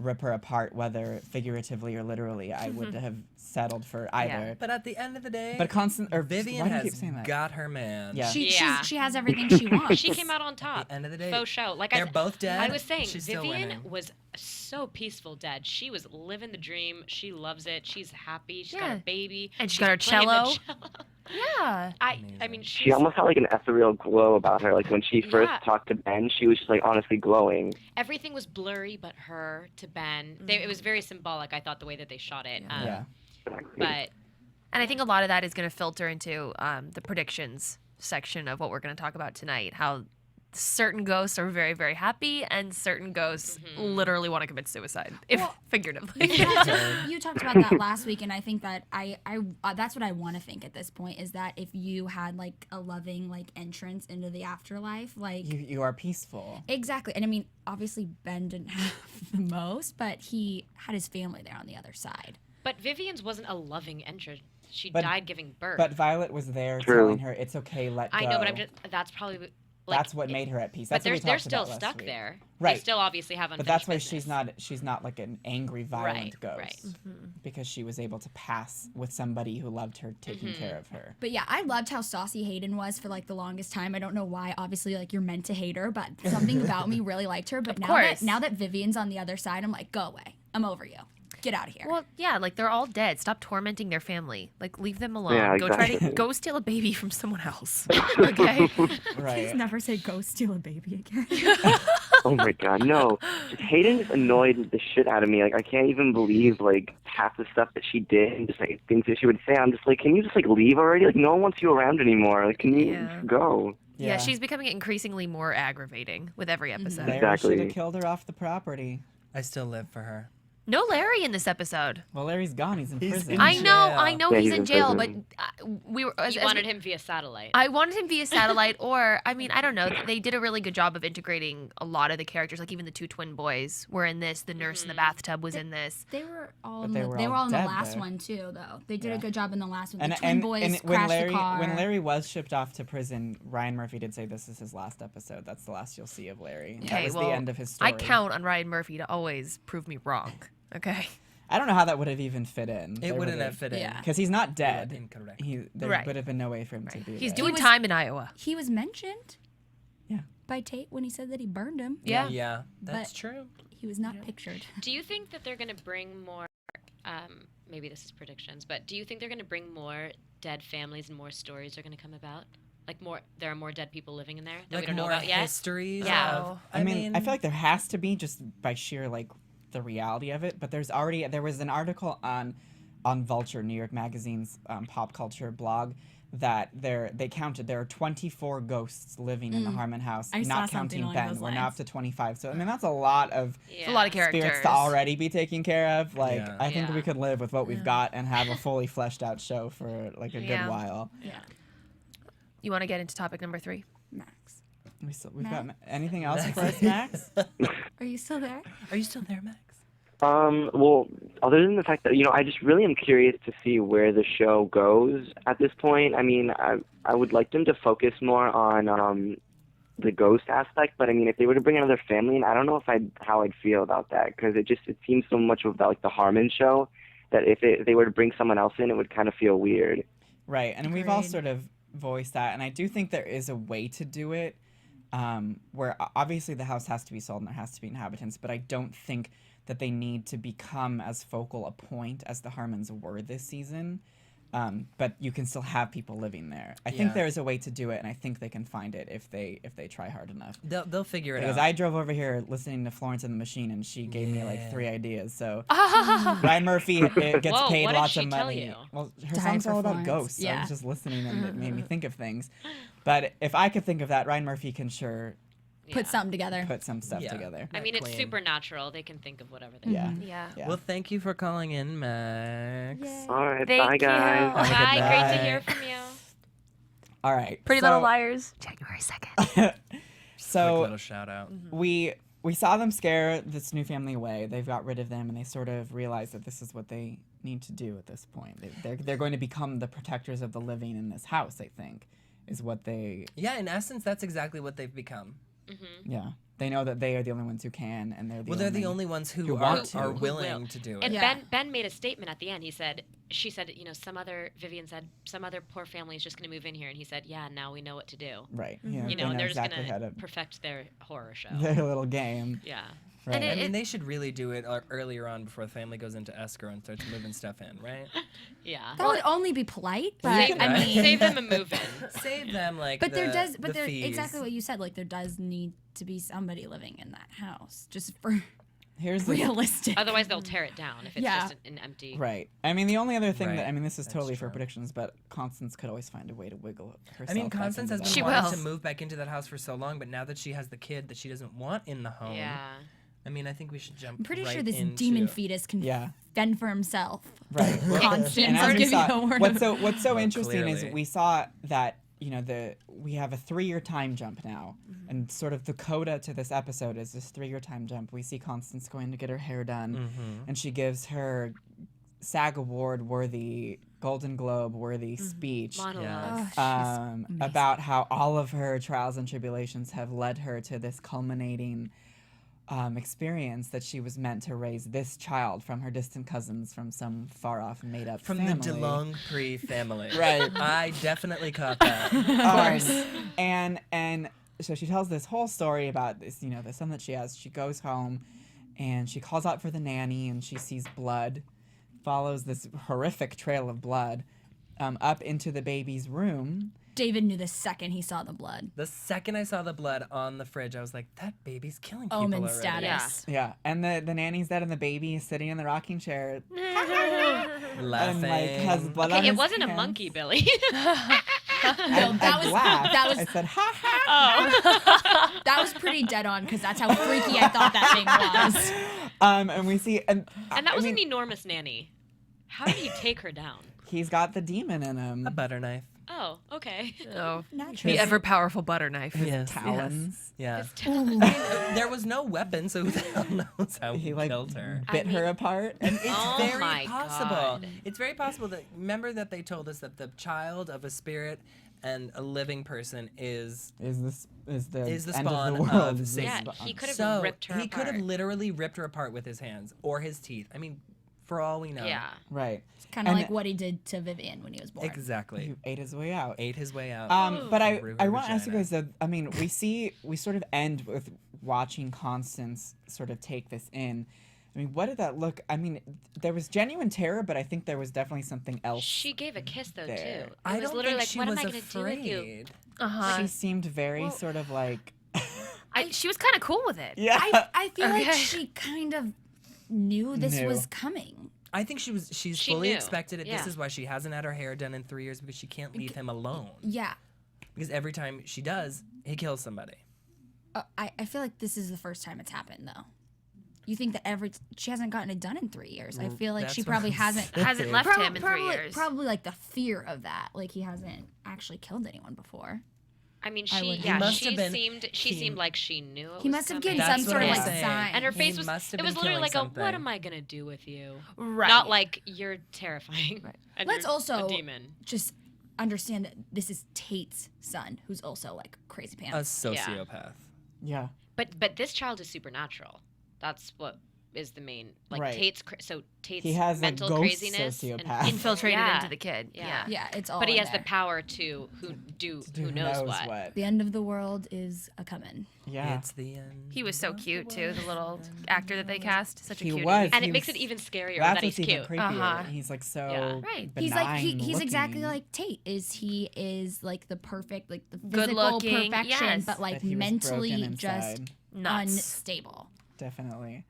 rip her apart, whether figuratively or literally. I would have settled for either. But at the end of the day, But Constance or Vivien why do you has keep saying that? got her man. Yeah. She has everything she wants. She came out on top. At the end of the day, Faux show. Like they're both dead. I was saying, She's still Vivien winning. was so peaceful dead. She was living the dream. She loves it. She's happy. She's got a baby. And she's got her playing the cello. Yeah. I mean, She almost had like an ethereal glow about her. Like when she first talked to Ben, she was just like honestly glowing. everything was blurry but her to Ben. It was very symbolic, I thought, the way that they shot it. But And I think a lot of that is going to filter into the predictions section of what we're going to talk about tonight. How certain ghosts are very, very happy, and certain ghosts literally want to commit suicide, figuratively. You talked about that last week, and I think that I that's what I want to think at this point is that if you had like a loving like entrance into the afterlife, like you are peaceful. Exactly, and I mean obviously Ben didn't have the most, but he had his family there on the other side. But Vivien's wasn't a loving entrance. She died giving birth. But Violet was there telling her it's okay, let go. I know, but that's probably that's what made her at peace. That's but what we they're talked still about stuck last week. there. Right. They still obviously have unfinished But that's why business. she's not like an angry, violent ghost. Right. Because she was able to pass with somebody who loved her, taking care of her. But yeah, I loved how saucy Hayden was for like the longest time. I don't know why. Obviously, like you're meant to hate her, but something about me really liked her. But now that Vivien's on the other side, I'm like, go away. I'm over you. Get out of here. Well, yeah, like they're all dead. Stop tormenting their family. Like leave them alone. Yeah, Go try to exactly. go steal a baby from someone else. Okay. Please never say go steal a baby again. Oh my god, no. Just Hayden just annoyed the shit out of me. Like I can't even believe like half the stuff that she did and just like things that she would say. I'm just like, can you just like leave already? Like no one wants you around anymore. Like can you just go? Yeah, she's becoming increasingly more aggravating with every episode. Larry should have killed her off the property. I still live for her. No Larry in this episode. Well, Larry's gone. He's in prison. I know he's in jail, but we were. You wanted him via satellite. I wanted him via satellite, or I mean, I don't know. They did a really good job of integrating a lot of the characters. Like even the two twin boys were in this. The nurse in the bathtub was in this. They were all. But They were all in the dead, last though. one too, though. They did a good job in the last one. And, The twin boys when crashed Larry the car. when Larry was shipped off to prison, Ryan Murphy did say this is his last episode. That's the last you'll see of Larry. That Okay, was well, the end of his story. I count on Ryan Murphy to always prove me wrong. Okay. I don't know how that would have even fit in. It wouldn't have fit in. Yeah. Because he's not dead. Incorrect. There Right. would have been no way for him to be He's there. doing time in Iowa. He was mentioned. Yeah. By Tate when he said that he burned him. Yeah. Yeah, that's But true. He was not pictured. Do you think that they're going to bring more, maybe this is predictions, but do you think they're going to bring more dead families and more stories are going to come about? Like there are more dead people living in there that Like we don't know more about yet? histories. Yeah. Of, I mean, I feel like there has to be just by sheer like the reality of it. But there was an article on Vulture, New York Magazine's pop culture blog, that they counted there are 24 ghosts living in the Harmon house, I saw not something counting along Ben. those We're now lines. up to 25. So I mean that's a lot of It's a lot of characters. spirits to already be taken care of. Like Yeah. I think we could live with what we've got and have a fully fleshed out show for like a good while. Yeah. You want to get into topic number 3? Max. We've got anything else for us, Max? Are you still there? Are you still there, Max? Well, other than the fact that, I just really am curious to see where the show goes at this point. I mean, I would like them to focus more on the ghost aspect, but I mean, if they were to bring another family in, I don't know how I'd feel about that, because it seems so much of like the Harmon show that if they were to bring someone else in, it would kind of feel weird. Right, and we've all sort of voiced that, and I do think there is a way to do it, where obviously the house has to be sold and there has to be inhabitants, but I don't think that they need to become as focal a point as the Harmons were this season. But you can still have people living there. I think there is a way to do it, and I think they can find it if they try hard enough. They'll figure it out. Because I drove over here listening to Florence and the Machine, and she gave me like 3 ideas. So Ryan Murphy gets Whoa, paid what did lots she of tell money. you? Well, her Died song's for all about Florence. ghosts. So I Yeah. was just listening, and it made me think of things. But if I could think of that, Ryan Murphy can sure Put something together. put some stuff together. I mean, it's Queen. supernatural. They can think of whatever they Yeah. want. Yeah. Yeah. Well, thank you for calling in, Max. All right, Thank bye, you. guys. Have a good Bye. Great to night. hear from you. All right. Pretty so, Little Liars, January 2nd. Quick So little shout out. we saw them scare this new family away. They've got rid of them, and they sort of realized that this is what they need to do at this point. They're going to become the protectors of the living in this house, I think, is what they... Yeah, in essence, that's exactly what they've become. Yeah. they know that they are the only ones who can, and they're the only ones who are willing to do it. And Ben made a statement at the end. She said, Vivien said, some other poor family is just going to move in here. And he said, yeah, now we know what to do. Right. Yeah, and they're exactly just going to perfect their horror show. Their little game. Yeah. Right. I mean, they should really do it earlier on before the family goes into escrow and starts moving stuff in, right? Yeah. That would only be polite, but save them a move in. Save them But there exactly what you said. Like there does need to be somebody living in that house, just for realistic. Otherwise, they'll tear it down if it's just an empty. Right. I mean, the only other thing this is totally for predictions, but Constance could always find a way to wiggle herself. I mean, Constance has been wanting to move back into that house for so long, but now that she has the kid that she doesn't want in the home. Yeah. I mean, I think we should jump. I'm pretty right sure this into demon fetus can fend for himself. Right. Constance, I'll give you a word. What's so interesting is we saw that we have a 3-year time jump now, and sort of the coda to this episode is this 3-year time jump. We see Constance going to get her hair done, and she gives her SAG Award worthy, Golden Globe worthy speech about how all of her trials and tribulations have led her to this culminating experience that she was meant to raise this child from her distant cousins from some far-off made-up family. From the DeLongpre family. Right. I definitely caught that. Of course. And so she tells this whole story about this, the son that she has. She goes home, and she calls out for the nanny, and she sees blood, follows this horrific trail of blood up into the baby's room. David knew the second he saw the blood. The second I saw the blood on the fridge, I was like, that baby's killing people Omen already. status. Yeah. And the nanny's dead and the baby is sitting in the rocking chair. Laughing. And has blood on it his wasn't hands. a monkey, Billy. I said, ha ha. That was pretty dead on because that's how freaky I thought that thing was. And we see... And that was an enormous nanny. How did he take her down? He's got the demon in him. A butter knife. Oh, okay. Oh, the ever-powerful butter knife. His talons. Yeah. There was no weapon, so who the hell knows how he killed her. Bit her apart. And it's very possible. God. It's very possible that, remember that they told us that the child of a spirit and a living person is the spawn of Satan. Yeah, he could have ripped her apart. He could have literally ripped her apart with his hands or his teeth. I mean, for all we know. Yeah. Right. It's kind of like what he did to Vivien when he was born. Exactly. He ate his way out. But I want to ask you guys, though, I mean, we sort of end with watching Constance sort of take this in. I mean, what did that look? I mean, there was genuine terror, but I think there was definitely something else. She gave a kiss, though, there. too. I was don't literally think like, she what was am I going to do with you? She seemed very sort of like... she was kind of cool with it. Yeah. I feel like she kind of knew this was coming. I think she's She fully knew. expected it. Yeah. This is why she hasn't had her hair done in 3 years, because she can't leave him alone. Yeah. Because every time she does, he kills somebody. I feel like this is the first time it's happened, though. You think that she hasn't gotten it done in 3 years. I feel like she probably hasn't left him in 3 years. Probably like the fear of that. Like he hasn't actually killed anyone before. I mean, He seemed like she knew it He was must have coming. given some sort of like sign. And her face was, it was literally like, what am I going to do with you? Right. Not like, you're terrifying. Right. And Let's you're also a demon. just understand that this is Tate's son, who's also like crazy pants. A sociopath. Yeah. But this child is supernatural. That's what is the main, like Right. Tate's he has mental ghost craziness sociopath. Infiltrated into the kid. Yeah, it's all But he in has there. the power to who knows what. The end of the world is a coming. Yeah. It's the end. He was so cute too, the little actor that they cast. Such a cutie. And it makes it even scarier that he's cute. Creepier. He's like so benign He's exactly looking. like Tate. He is like the perfect, like the Good physical looking, perfection, yes. but like But he was mentally broken just inside. Nuts. unstable. Definitely.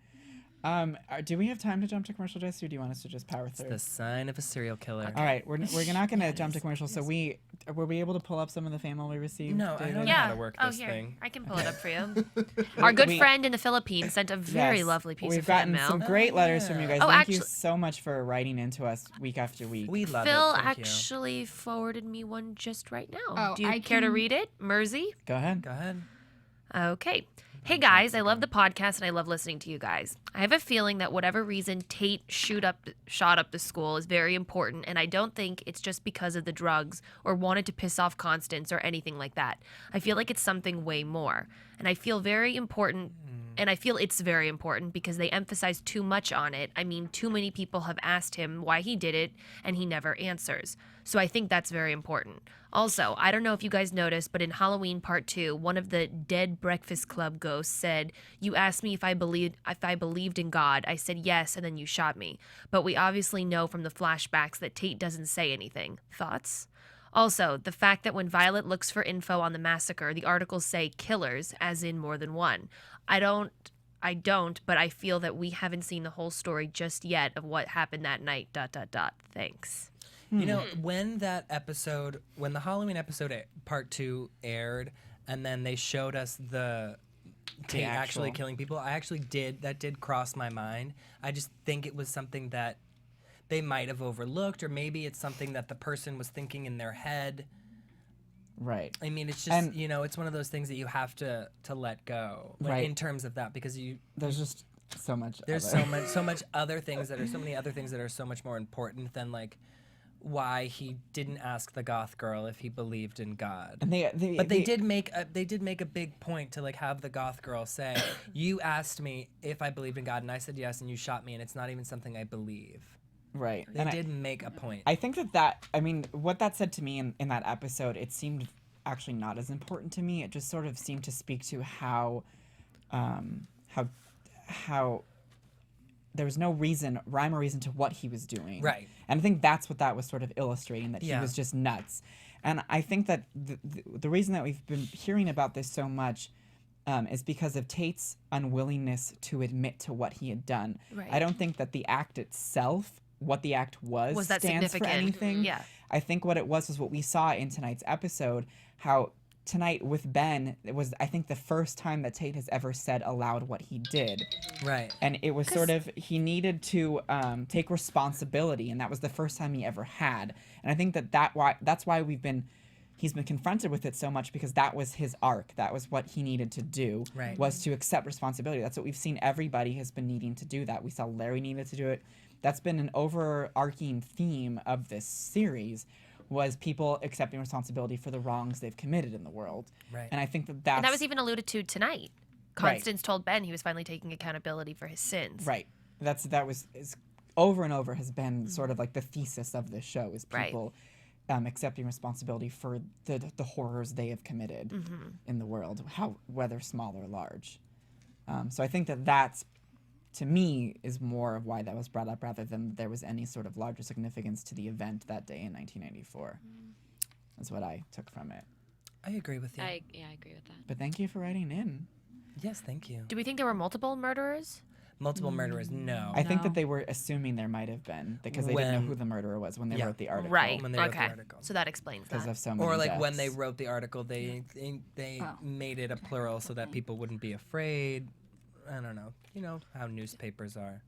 Do we have time to jump to commercial, Jesse, or do you want us to just power through? The sign of a serial killer. All right, we're not going to jump to commercial. So were we able to pull up some of the fan mail we received? No, I David? don't know how to work this here. thing. I can pull it up for you. Our good friend in the Philippines sent a very Yes. lovely piece We've of fan gotten mail. some great letters from you guys. Oh, Thank you actually- so much for writing into us week after week. We love Phil it. Thank you. actually forwarded me one just right now. Oh, Do you I care to can- read it, Mersey? Go ahead. Go ahead. Okay. Hey guys, I love the podcast and I love listening to you guys. I have a feeling that whatever reason Tate shot up the school is very important, and I don't think it's just because of the drugs or wanted to piss off Constance or anything like that. I feel like it's something way more. And I feel very important, and I feel it's very important because they emphasize too much on it. I mean, too many people have asked him why he did it, and he never answers. So I think that's very important. Also, I don't know if you guys noticed, but in Halloween Part 2, one of the Dead Breakfast Club ghosts said, "You asked me if I believed in God. I said yes, and then you shot me." But we obviously know from the flashbacks that Tate doesn't say anything. Thoughts? Also, the fact that when Violet looks for info on the massacre, the articles say killers, as in more than one. I don't, but I feel that we haven't seen the whole story just yet of what happened that night, ... Thanks. You know, when the Halloween episode Part 2 aired, and then they showed us the Tate actually killing people, that did cross my mind. I just think it was something that they might have overlooked, or maybe it's something that the person was thinking in their head. Right. I mean, it's just, it's one of those things that you have to let go, in terms of that, because there's just so much. There's so much other things that are so many other things that are so much more important than like why he didn't ask the goth girl if he believed in God. And they did make a big point to like have the goth girl say, "You asked me if I believed in God, and I said yes, and you shot me, and it's not even something I believe." Right. They did make a point. I think what that said to me in that episode, it seemed actually not as important to me. It just sort of seemed to speak to how there was no rhyme or reason to what he was doing. Right. And I think that's what that was sort of illustrating, that he was just nuts. And I think that the reason that we've been hearing about this so much is because of Tate's unwillingness to admit to what he had done. Right. I don't think that the act itself, what the act was that stands for significant? anything. Yeah. I think what it was what we saw in tonight's episode, how tonight with Ben, it was, I think, the first time that Tate has ever said aloud what he did. Right. And it was sort of, he needed to take responsibility, and that was the first time he ever had. And I think that's why he's been confronted with it so much, because that was his arc. That was what he needed to do, was to accept responsibility. That's what we've seen. Everybody has been needing to do that. We saw Larry needed to do it. That's been an overarching theme of this series, was people accepting responsibility for the wrongs they've committed in the world. Right. And I think and that was even alluded to tonight. Constance told Ben he was finally taking accountability for his sins. Right. That was over and over has been sort of like the thesis of this show, is people accepting responsibility for the horrors they have committed in the world, whether small or large. So I think that's, to me, is more of why that was brought up, rather than there was any sort of larger significance to the event that day in 1994. That's what I took from it. I agree with you. I agree with that. But thank you for writing in. Yes, thank you. Do we think there were multiple murderers? Multiple murderers, no. I think that they were assuming there might have been, because they didn't know who the murderer was when they wrote the article. Right. When they wrote the article. So that explains that. Because of so many Or like deaths. when they wrote the article, they made it a plural so that people wouldn't be afraid. I don't know. You know how newspapers are.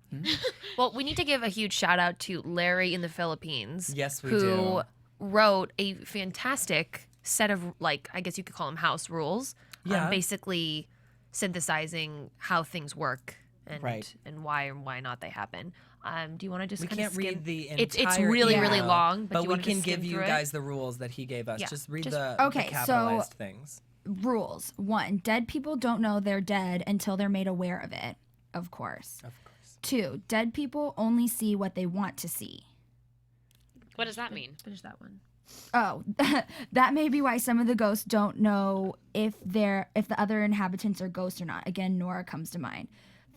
Well, we need to give a huge shout out to Larry in the Philippines. Yes, we who do. Wrote a fantastic set of, like, I guess you could call them house rules. Yeah. Basically synthesizing how things work and why or why not they happen. Do you want to just We kind of can't read the entire It's really, really email, long, but do you we wanna can just skim give you through guys it? the rules that he gave us. Yeah. Just read Okay, the capitalized things. Rules. 1, dead people don't know they're dead until they're made aware of it, of course. 2, dead people only see what they want to see. What does that mean? Finish that one. Oh, that may be why some of the ghosts don't know if the other inhabitants are ghosts or not. Again, Nora comes to mind.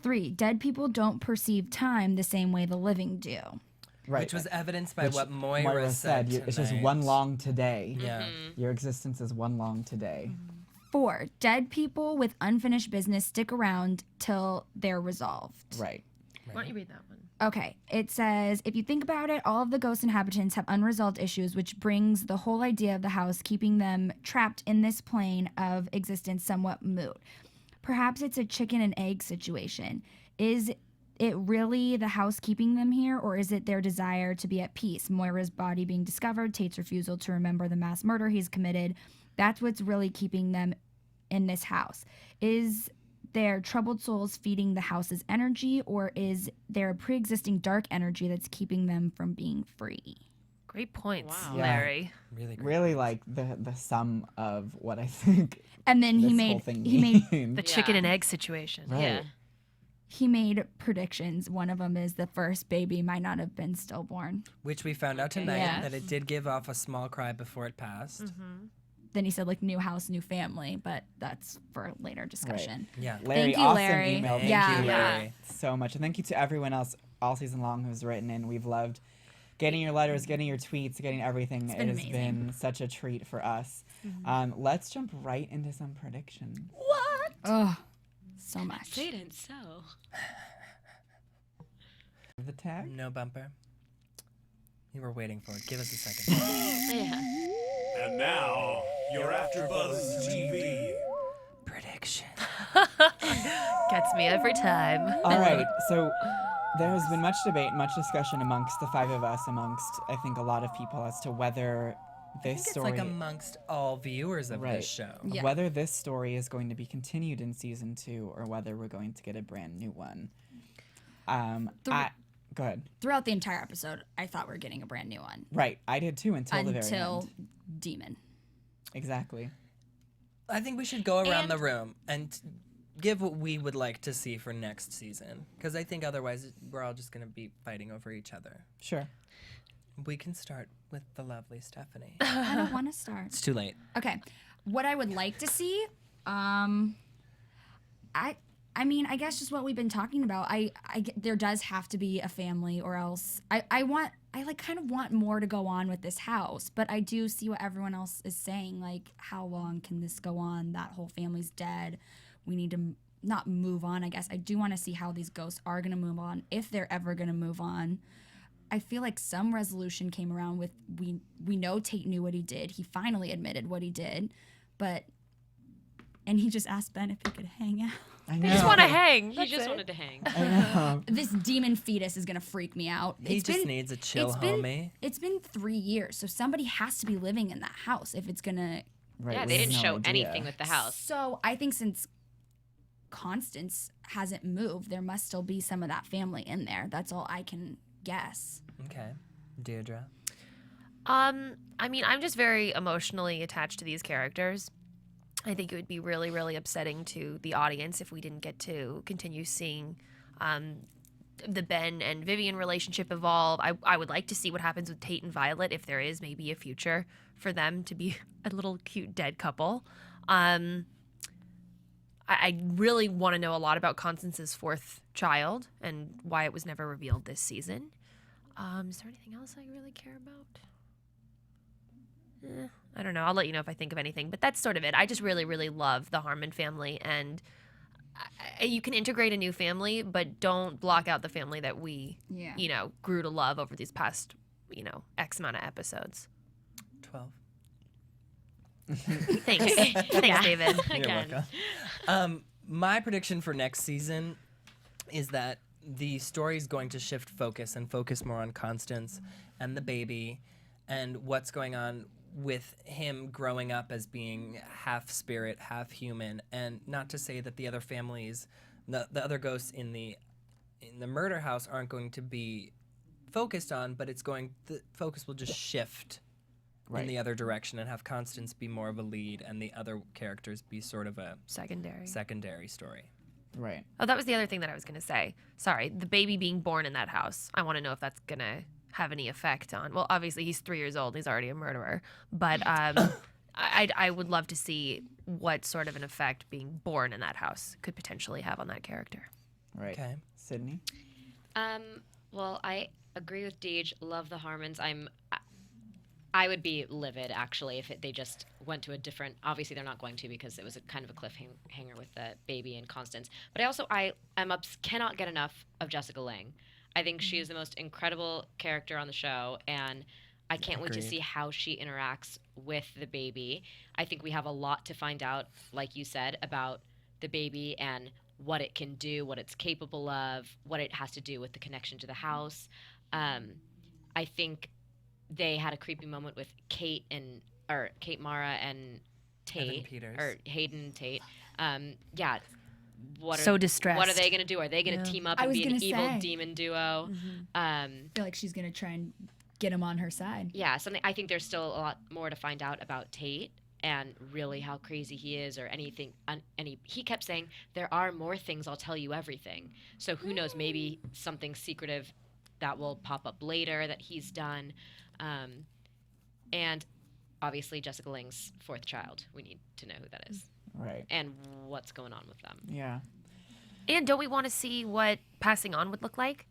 3, dead people don't perceive time the same way the living do. Right. Which was evidenced by what Moira said It's just one long today. Yeah. Your existence is one long today. 4, dead people with unfinished business stick around till they're resolved. Right. Why don't you read that one? Okay, it says, if you think about it, all of the ghost inhabitants have unresolved issues, which brings the whole idea of the house keeping them trapped in this plane of existence somewhat moot. Perhaps it's a chicken and egg situation. Is it really the house keeping them here, or is it their desire to be at peace? Moira's body being discovered, Tate's refusal to remember the mass murder he's committed. That's what's really keeping them in this house. Is there troubled souls feeding the house's energy, or is there a pre-existing dark energy that's keeping them from being free? Great points, Yeah. Larry. Really great. Really like the sum of what I think. And then this he whole made thing The means. chicken and egg situation. Right. Yeah. he made predictions. One of them is the first baby might not have been stillborn. Which we found out tonight Yeah. that it did give off a small cry before it passed. Then he said like new house, new family, but that's for later discussion. Yeah. Larry, Thank you, awesome Larry. email. Thank Yeah. you, Larry. So much. And thank you to everyone else all season long who's written in. We've loved getting your letters, getting your tweets, getting everything. been It has amazing. been such a treat for us. Let's jump right into some predictions. What? Oh, so much. Didn't so. The tag? No bumper. You were waiting for it. Give us a second. Yeah. And now, your AfterBuzz TV Prediction. Gets me every time. All right. So there has been much debate, much discussion amongst the five of us, amongst, I think, a lot of people as to whether I this think it's story. like amongst all viewers of Right. this show. Yeah. Whether this story is going to be continued in season 2 or whether we're going to get a brand new one. Go ahead. Throughout the entire episode, I thought we were getting a brand new one. Right, I did too until the very Until end. Demon. Exactly. I think we should go around And- the room and give what we would like to see for next season. Because I think otherwise we're all just going to be fighting over each other. Sure. We can start with the lovely Stephanie. I don't want to start. It's too late. Okay. What I would like to see, I mean, I guess just what we've been talking about. There does have to be a family, or else I kind of want more to go on with this house. But I do see what everyone else is saying. Like, how long can this go on? That whole family's dead. We need to not move on. I guess I do want to see how these ghosts are gonna move on, if they're ever gonna move on. I feel like some resolution came around with we know Tate knew what he did. He finally admitted what he did, and he just asked Ben if he could hang out. I I just want to hang. He That's just it. wanted to hang. I know. This demon fetus is gonna freak me out. He just needs a chill homie. It's been 3 years, so somebody has to be living in that house if it's gonna. Right, Yeah, we they have didn't no show idea. anything with the house. So I think since Constance hasn't moved, there must still be some of that family in there. That's all I can guess. Okay. Deirdre. I mean, I'm just very emotionally attached to these characters. I think it would be really, really upsetting to the audience if we didn't get to continue seeing the Ben and Vivien relationship evolve. I would like to see what happens with Tate and Violet, if there is maybe a future for them to be a little cute dead couple. I really want to know a lot about Constance's fourth child and why it was never revealed this season. Is there anything else I really care about? I don't know. I'll let you know if I think of anything, but that's sort of it. I just really, really love the Harmon family, and you can integrate a new family, but don't block out the family that we, grew to love over these past, X amount of episodes. 12. Thanks. Thanks, David. Again. My prediction for next season is that the story is going to shift focus and focus more on Constance and the baby and what's going on with him growing up as being half spirit, half human. And not to say that the other families, the other ghosts in the murder house aren't going to be focused on, but the focus will just shift in the other direction and have Constance be more of a lead and the other characters be sort of a secondary story. Right. Oh, that was the other thing that I was going to say. Sorry, the baby being born in that house. I want to know if that's going to have any effect on. Well, obviously he's 3 years old. He's already a murderer. But I would love to see what sort of an effect being born in that house could potentially have on that character. Right. Okay. Sydney? Well, I agree with Deej. Love the Harmons. I would be livid, actually, if they just went to a different... Obviously, they're not going to because it was a kind of a cliffhanger with the baby and Constance. But I cannot get enough of Jessica Lange. I think she is the most incredible character on the show, and I can't wait to see how she interacts with the baby. I think we have a lot to find out, like you said, about the baby and what it can do, what it's capable of, what it has to do with the connection to the house. I think they had a creepy moment with Kate, Mara, and Tate, Peters. or Hayden and Tate. So distressed. What are they going to do? Are they going to team up and be an evil demon duo? I feel like she's going to try and get him on her side. Yeah, I think there's still a lot more to find out about Tate and really how crazy he is or anything. He kept saying, there are more things, I'll tell you everything. So who knows, maybe something secretive that will pop up later that he's done. And obviously Jessica Lange's fourth child. We need to know who that is. Right. And what's going on with them. Yeah. And don't we want to see what passing on would look like?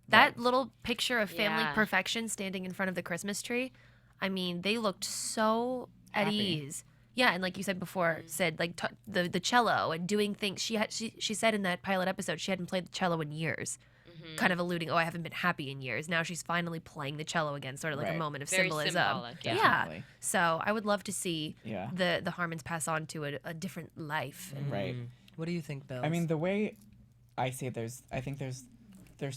That little picture of family perfection standing in front of the Christmas tree, I mean, they looked so at ease. Yeah, and like you said before, Sid, like the cello and doing things. She said in that pilot episode she hadn't played the cello in years, kind of alluding, I haven't been happy in years. Now she's finally playing the cello again, sort of like a moment of Very symbolism. symbolic, Yeah. So I would love to see Yeah. the Harmons pass on to a different life. Right. What do you think, Bill? I mean, the way I see it, I think there's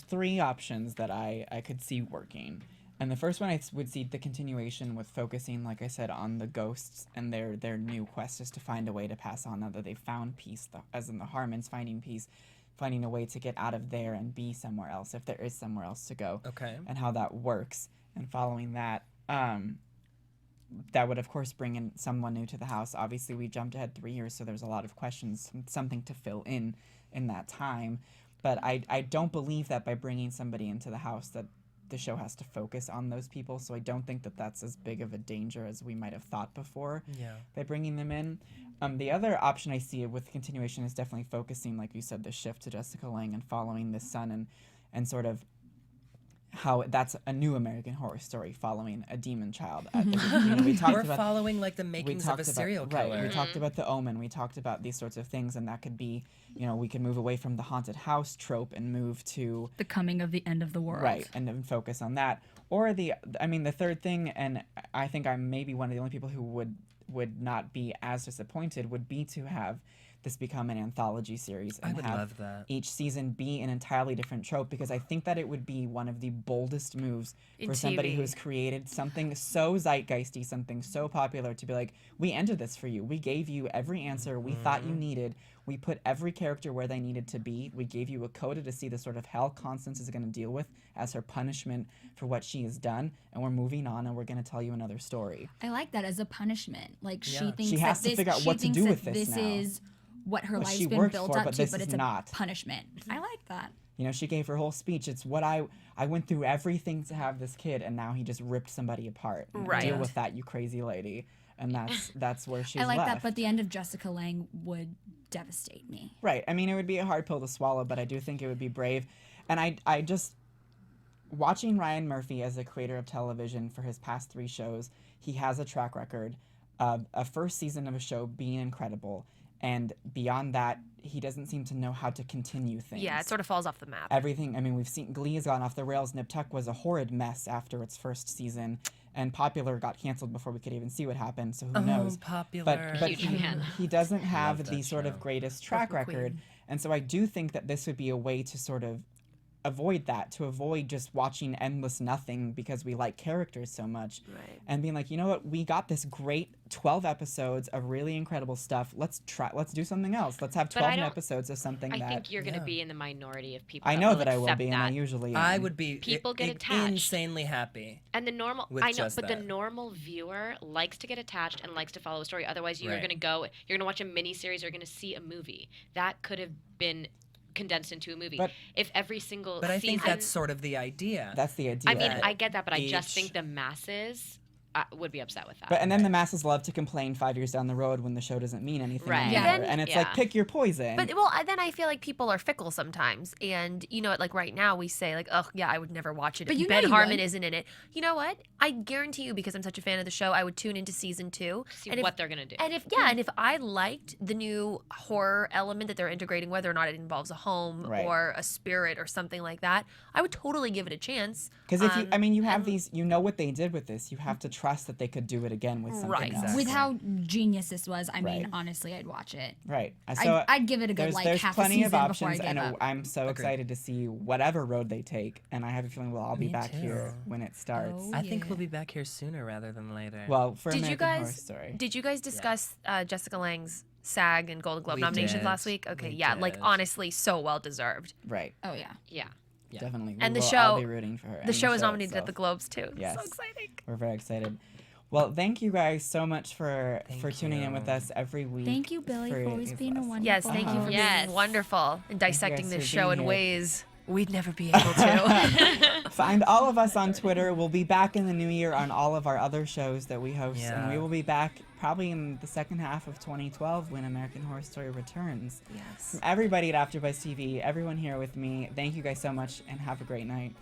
three options that I could see working. And the first one I would see the continuation with focusing, like I said, on the ghosts and their new quest is to find a way to pass on now that they've found peace, as in the Harmons finding peace, finding a way to get out of there and be somewhere else if there is somewhere else to go. Okay. And how that works. And following that, that would of course bring in someone new to the house. Obviously we jumped ahead 3 years, so there's a lot of questions, something to fill in that time. But I don't believe that by bringing somebody into the house that the show has to focus on those people, so I don't think that that's as big of a danger as we might have thought before by bringing them in. The other option I see with continuation is definitely focusing, like you said, the shift to Jessica Lange and following this son and sort of how that's a new American Horror Story following a demon child. We talked We're about, following like the makings of a serial killer. Right, we talked about The Omen, we talked about these sorts of things, and that could be, we could move away from the haunted house trope and move to the coming of the end of the world. Right, and then focus on that. Or the third thing, and I think I'm maybe one of the only people who would not be as disappointed, would be to have this become an anthology series and love that. Each season be an entirely different trope, because I think that it would be one of the boldest moves for somebody who's created something so zeitgeisty, something so popular, to be like, we ended this for you. We gave you every answer we thought you needed. We put every character where they needed to be. We gave you a coda to see the sort of hell Constance is going to deal with as her punishment for what she has done, and we're moving on and we're going to tell you another story. I like that as a punishment. Like she thinks she has to figure out what to do with this now. This is what her life's she been worked built for, up but to, this but is it's not. a punishment. I like that. She gave her whole speech. It's what I went through everything to have this kid, and now he just ripped somebody apart. Right. Deal with that, you crazy lady. And that's where she's I like left. that, but the end of Jessica Lange would devastate me. Right. I mean, it would be a hard pill to swallow, but I do think it would be brave. And I just, watching Ryan Murphy as a creator of television for his past 3 shows, he has a track record of a first season of a show being incredible. And beyond that, he doesn't seem to know how to continue things. Yeah, it sort of falls off the map. Everything, we've seen Glee has gone off the rails. Nip Tuck was a horrid mess after its first season. And Popular got canceled before we could even see what happened, so who knows? Popular. But he doesn't have the sort of greatest track record. And so I do think that this would be a way to sort of avoid that, to avoid just watching endless nothing because we like characters so much. Right. And being like, you know what, we got this great 12 episodes of really incredible stuff. Let's do something else. Let's have 12 episodes of something I think you're going to be in the minority of people. I know that I will accept be, and I usually am. I would be people get attached. Insanely happy. And the normal, the normal viewer likes to get attached and likes to follow a story. Otherwise, you're going to watch a miniseries, you're going to see a movie. That could have been condensed into a movie. But if every single But I think season, that's sort of the idea. That's the idea. I mean, I get that, but I just think the masses would be upset with that. But and then the masses love to complain 5 years down the road when the show doesn't mean anything anymore. Yeah. And it's like, pick your poison. But then I feel like people are fickle sometimes, and like right now we say like, oh yeah, I would never watch it But if you Ben know you Harmon would. isn't in it. You know what? I guarantee you, because I'm such a fan of the show, I would tune into season 2. See what they're gonna do. And if I liked the new horror element that they're integrating, whether or not it involves a home or a spirit or something like that, I would totally give it a chance. Because if you have these, what they did with this. You have to trust that they could do it again with something else. With how genius this was, I mean, honestly, I'd watch it. Right. So I'd give it a good there's half plenty a season of before I options, gave and up. I'm so excited to see whatever road they take. And I have a feeling we'll all be back here when it starts. I think we'll be back here sooner rather than later. Well, for American Horror Story. Did you guys discuss Jessica Lange's SAG and Golden Globe We nominations did. last week? Okay, We yeah, like did. honestly, so well deserved. Right. Oh yeah. Yeah. Yeah. Definitely. And We the will all show- be rooting for her. The and show is nominated itself. at the Globes too. Yes. So exciting. We're very excited. Well, thank you guys so much for tuning in you. with us every week. Thank you, Billy, for always being a wonderful Yes, thank you for Yes. being wonderful and dissecting guys this for show being in here. ways we'd never be able to. Find all of us on Twitter. We'll be back in the new year on all of our other shows that we host, and Yeah. we will be back probably in the second half of 2012 when American Horror Story returns. Yes. From everybody at AfterBuzz TV, everyone here with me, thank you guys so much, and have a great night.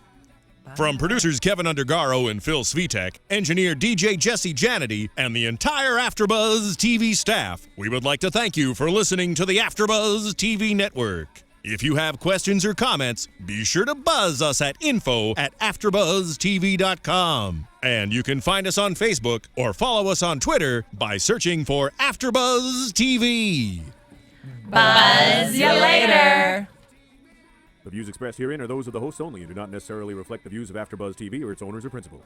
From producers Kevin Undergaro and Phil Svitek, engineer DJ Jesse Janity, and the entire AfterBuzz TV staff, we would like to thank you for listening to the AfterBuzz TV network. If you have questions or comments, be sure to buzz us at info@AfterBuzzTV.com. And you can find us on Facebook or follow us on Twitter by searching for AfterBuzz TV. Buzz you later. The views expressed herein are those of the hosts only and do not necessarily reflect the views of AfterBuzz TV or its owners or principals.